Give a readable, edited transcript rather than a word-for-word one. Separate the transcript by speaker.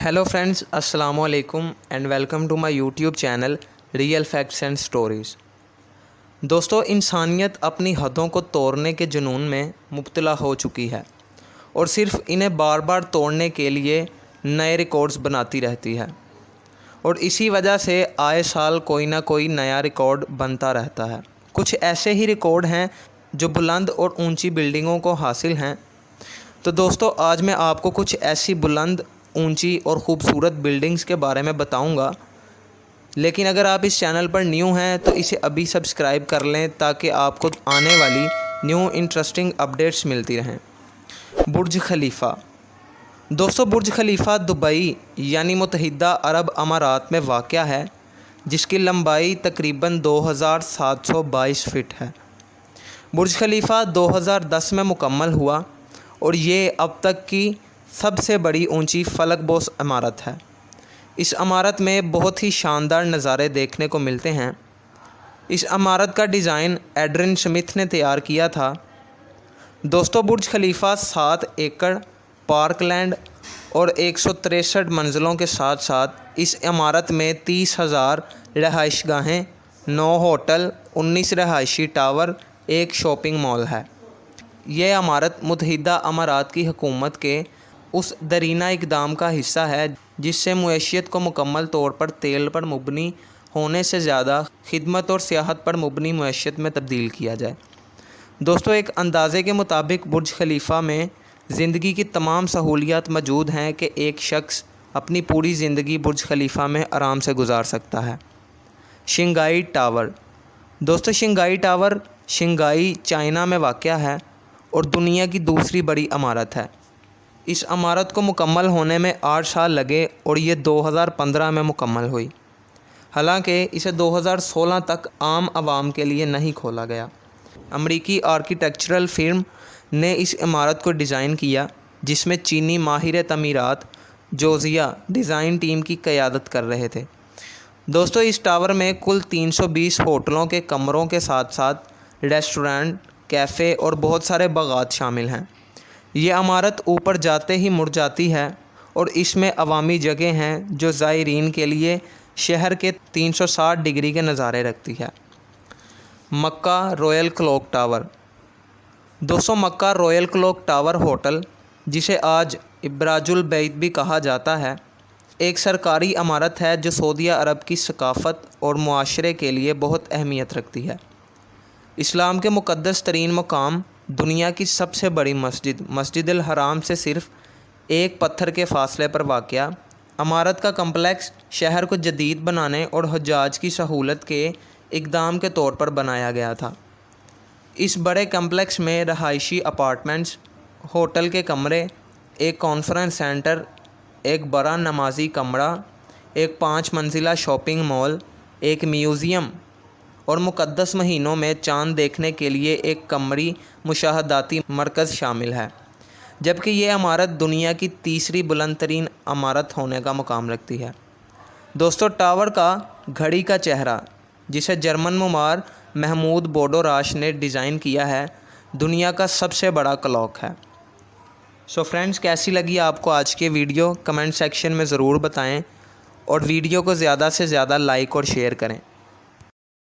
Speaker 1: Hello friends, अस्सलाम वालेकुम and welcome to my YouTube channel real facts and stories. दोस्तों, इंसानियत अपनी हदों को तोड़ने के जुनून में मुब्तला हो चुकी है और सिर्फ इन्हें बार बार तोड़ने के लिए नए रिकॉर्ड्स बनाती रहती है और इसी वजह से आए साल कोई ना कोई नया रिकॉर्ड बनता रहता है। कुछ ऐसे ही रिकॉर्ड हैं जो बुलंद और ऊंची बिल्डिंगों को हासिल हैं। तो दोस्तों, आज मैं आपको कुछ ऐसी बुलंद, ऊंची और ख़ूबसूरत बिल्डिंग्स के बारे में बताऊंगा। लेकिन अगर आप इस चैनल पर न्यू हैं तो इसे अभी सब्सक्राइब कर लें ताकि आपको आने वाली न्यू इंटरेस्टिंग अपडेट्स मिलती रहें। बुर्ज खलीफा। दोस्तों, बुर्ज खलीफा दुबई यानी मुत्तहिदा अरब अमारात में वाक़या है, जिसकी लंबाई तकरीबन 2722 फ़ीट है। बुर्ज खलीफा 2010 में मुकम्मल हुआ और ये अब तक की सबसे बड़ी ऊंची फलकबोस इमारत है। इस इमारत में बहुत ही शानदार नज़ारे देखने को मिलते हैं। इस इमारत का डिज़ाइन एड्रिन स्मिथ ने तैयार किया था। दोस्तों, बुर्ज खलीफा 7 एकड़ पार्कलैंड और 163 मंजिलों के साथ साथ इस इमारत में 30,000 रहायशगाहें, 9 होटल, 19 रहायशी टावर, एक शॉपिंग मॉल है। यह इमारत मुत्तहिदा अमारात की हुकूमत के उस दरीना इक़दाम का हिस्सा है जिससे मुआशियत को मुकम्मल तौर पर तेल पर मुबनी होने से ज़्यादा खिदमत और सियाहत पर मुबनी मुआशियत में तब्दील किया जाए। दोस्तों, एक अंदाज़े के मुताबिक बुर्ज खलीफा में ज़िंदगी की तमाम सहूलियात मौजूद हैं कि एक शख्स अपनी पूरी ज़िंदगी बुर्ज खलीफा में आराम से गुजार सकता है। Shanghai tower. दोस्तों, शंघाई टावर शंघाई चाइना में वाक़या है और दुनिया की दूसरी बड़ी इमारत है। इस इमारत को मुकम्मल होने में 8 साल लगे और ये 2015 में मुकम्मल हुई। हालांकि इसे 2016 तक आम आवाम के लिए नहीं खोला गया। अमरीकी आर्किटेक्चरल फिल्म ने इस इमारत को डिज़ाइन किया, जिसमें चीनी माहिर तमीरात जोज़िया डिज़ाइन टीम की क़यादत कर रहे थे। दोस्तों, इस टावर में कुल 320 होटलों के कमरों के साथ साथ रेस्टोरेंट, कैफ़े और बहुत सारे बागात शामिल हैं। ये इमारत ऊपर जाते ही मुड़ जाती है और इसमें अवामी जगह हैं जो ज़ायरीन के लिए शहर के 360 डिग्री के नज़ारे रखती है। मक्का रॉयल क्लॉक टावर। दोस्तों, मक्का रॉयल क्लॉक टावर होटल, जिसे आज इब्राजुल बैत भी कहा जाता है, एक सरकारी इमारत है जो सऊदी अरब की सकाफ़त और मुआशरे के लिए बहुत अहमियत रखती है। इस्लाम के मुक़द्दस तरीन मकाम, दुनिया की सबसे बड़ी मस्जिद मस्जिदुल हराम से सिर्फ़ एक पत्थर के फ़ासले पर वाक़या इमारत का कम्प्लेक्स शहर को जदीद बनाने और हुज्जाज की सहूलत के इक़दाम के तौर पर बनाया गया था। इस बड़े कम्प्लेक्स में रहायशी अपार्टमेंट्स, होटल के कमरे, एक कॉन्फ्रेंस सेंटर, एक बड़ा नमाजी कमरा, एक 5 मंजिला शॉपिंग मॉल, एक म्यूज़ियम और मुक़द्दस महीनों में चाँद देखने के लिए एक कमरी मुशाहदाती मरकज़ शामिल है। जबकि यह इमारत दुनिया की तीसरी बुलंद तरीन इमारत होने का मुकाम रखती है। दोस्तों, टावर का घड़ी का चेहरा, जिसे जर्मन मुमार महमूद बोडोराश ने डिज़ाइन किया है, दुनिया का सबसे बड़ा क्लॉक है। सो फ्रेंड्स, कैसी लगी आपको आज की वीडियो? कमेंट सेक्शन में ज़रूर बताएं और वीडियो को ज़्यादा से ज़्यादा लाइक और शेयर करें।